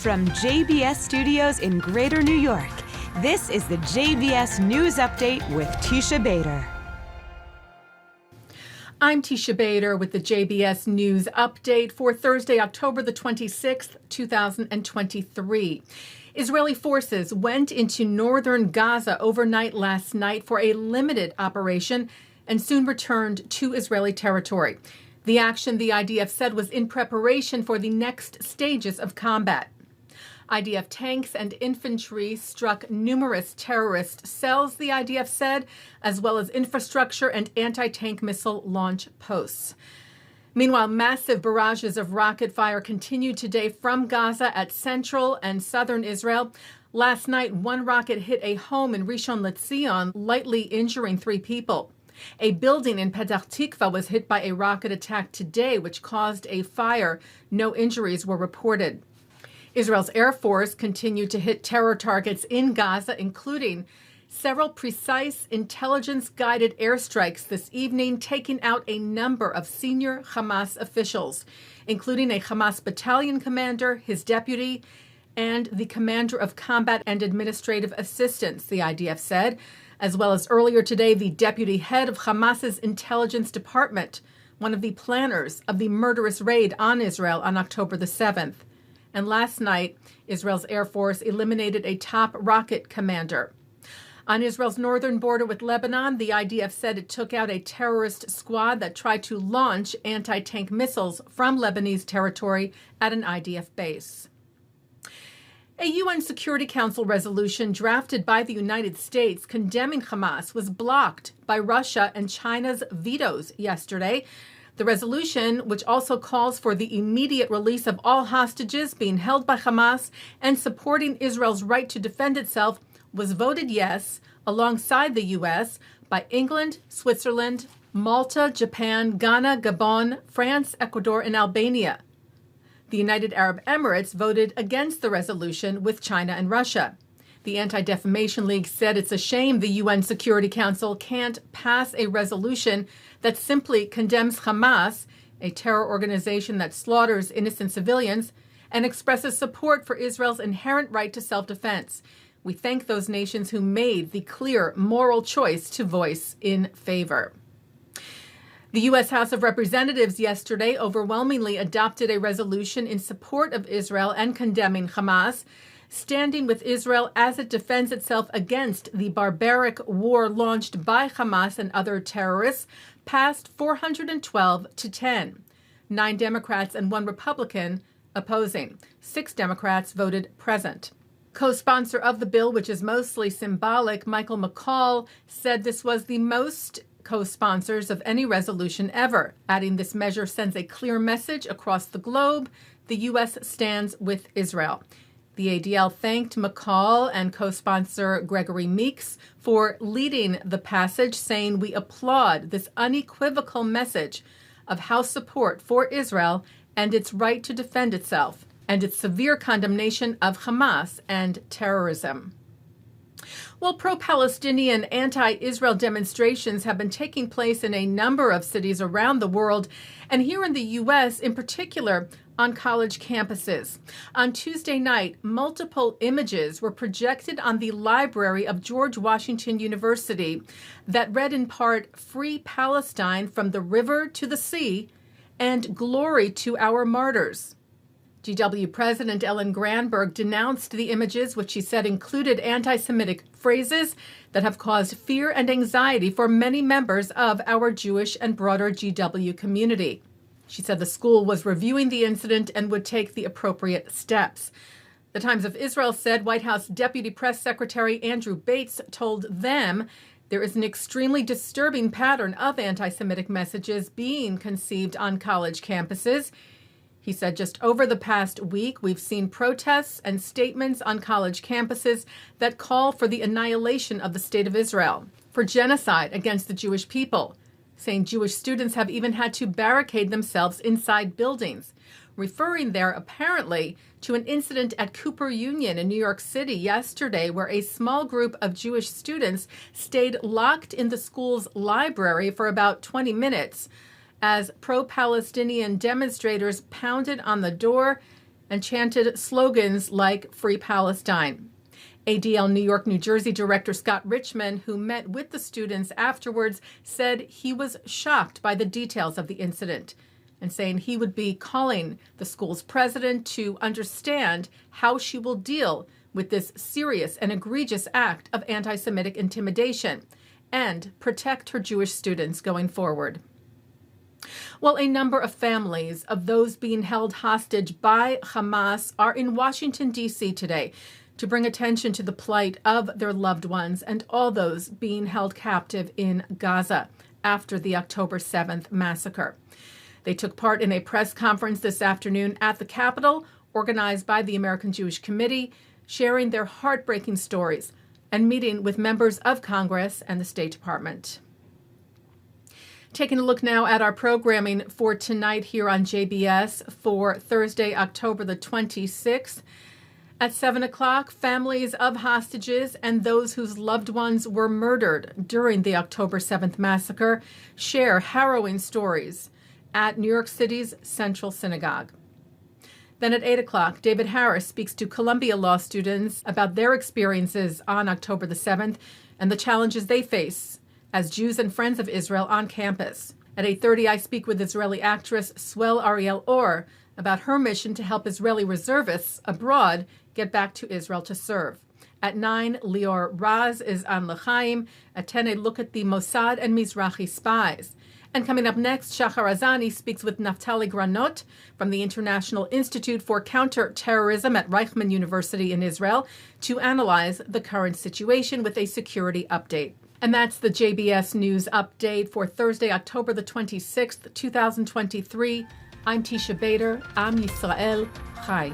From JBS Studios in Greater New York, this is the JBS News Update with Teisha Bader. I'm Teisha Bader with the JBS News Update for Thursday, October the 26th, 2023. Israeli forces went into northern Gaza overnight last night for a limited operation and soon returned to Israeli territory. The action, the IDF said, was in preparation for the next stages of combat. IDF tanks and infantry struck numerous terrorist cells, the IDF said, as well as infrastructure and anti-tank missile launch posts. Meanwhile, massive barrages of rocket fire continued today from Gaza at central and southern Israel. Last night, one rocket hit a home in Rishon LeZion, lightly injuring 3 people. A building in Petah Tikva was hit by a rocket attack today, which caused a fire. No injuries were reported. Israel's Air Force continued to hit terror targets in Gaza, including several precise intelligence-guided airstrikes this evening, taking out a number of senior Hamas officials, including a Hamas battalion commander, his deputy, and the commander of combat and administrative assistance, the IDF said, as well as earlier today, the deputy head of Hamas's intelligence department, one of the planners of the murderous raid on Israel on October the 7th. And last night, Israel's Air Force eliminated a top rocket commander. On Israel's northern border with Lebanon, the IDF said it took out a terrorist squad that tried to launch anti-tank missiles from Lebanese territory at an IDF base. A UN Security Council resolution drafted by the United States condemning Hamas was blocked by Russia and China's vetoes yesterday. The resolution, which also calls for the immediate release of all hostages being held by Hamas and supporting Israel's right to defend itself, was voted yes, alongside the U.S., by England, Switzerland, Malta, Japan, Ghana, Gabon, France, Ecuador, and Albania. The United Arab Emirates voted against the resolution with China and Russia. The Anti-Defamation League said it's a shame the UN Security Council can't pass a resolution that simply condemns Hamas, a terror organization that slaughters innocent civilians, and expresses support for Israel's inherent right to self-defense. We thank those nations who made the clear moral choice to voice in favor. The U.S. House of Representatives yesterday overwhelmingly adopted a resolution in support of Israel and condemning Hamas, standing with Israel as it defends itself against the barbaric war launched by Hamas and other terrorists, passed 412 to 10. 9 Democrats and 1 Republican opposing. 6 Democrats voted present. Co-sponsor of the bill, which is mostly symbolic, Michael McCall, said this was the most co-sponsors of any resolution ever, adding this measure sends a clear message across the globe. The U.S. stands with Israel. The ADL thanked McCall and co-sponsor Gregory Meeks for leading the passage, saying, "We applaud this unequivocal message of House support for Israel and its right to defend itself, and its severe condemnation of Hamas and terrorism." Well, pro-Palestinian anti-Israel demonstrations have been taking place in a number of cities around the world, and here in the U.S. in particular, on college campuses. On Tuesday night, multiple images were projected on the library of George Washington University that read in part, "Free Palestine from the river to the sea," and "Glory to our martyrs." GW President Ellen Granberg denounced the images, which she said included anti-Semitic phrases that have caused fear and anxiety for many members of our Jewish and broader GW community. She said the school was reviewing the incident and would take the appropriate steps. The Times of Israel said White House Deputy Press Secretary Andrew Bates told them there is an extremely disturbing pattern of anti-Semitic messages being conceived on college campuses. He said just over the past week, we've seen protests and statements on college campuses that call for the annihilation of the State of Israel, for genocide against the Jewish people, saying Jewish students have even had to barricade themselves inside buildings, referring there apparently to an incident at Cooper Union in New York City yesterday where a small group of Jewish students stayed locked in the school's library for about 20 minutes as pro-Palestinian demonstrators pounded on the door and chanted slogans like Free Palestine. ADL New York, New Jersey Director Scott Richmond, who met with the students afterwards, said he was shocked by the details of the incident and saying he would be calling the school's president to understand how she will deal with this serious and egregious act of anti-Semitic intimidation and protect her Jewish students going forward. Well, a number of families of those being held hostage by Hamas are in Washington, D.C. today to bring attention to the plight of their loved ones and all those being held captive in Gaza after the October 7th massacre. They took part in a press conference this afternoon at the Capitol, organized by the American Jewish Committee, sharing their heartbreaking stories and meeting with members of Congress and the State Department. Taking a look now at our programming for tonight here on JBS for Thursday, October the 26th. At 7 o'clock, families of hostages and those whose loved ones were murdered during the October 7th massacre share harrowing stories at New York City's Central Synagogue. Then at 8 o'clock, David Harris speaks to Columbia law students about their experiences on October the 7th and the challenges they face as Jews and friends of Israel on campus. At 8:30, I speak with Israeli actress Swell Ariel Or about her mission to help Israeli reservists abroad get back to Israel to serve. At 9, Lior Raz is on L'chaim. At 10, a look at the Mossad and Mizrahi spies. And coming up next, Shahar Azani speaks with Naftali Granot from the International Institute for Counter-Terrorism at Reichman University in Israel to analyze the current situation with a security update. And that's the JBS News Update for Thursday, October the 26th, 2023. I'm Teisha Bader. Am Yisrael Chai.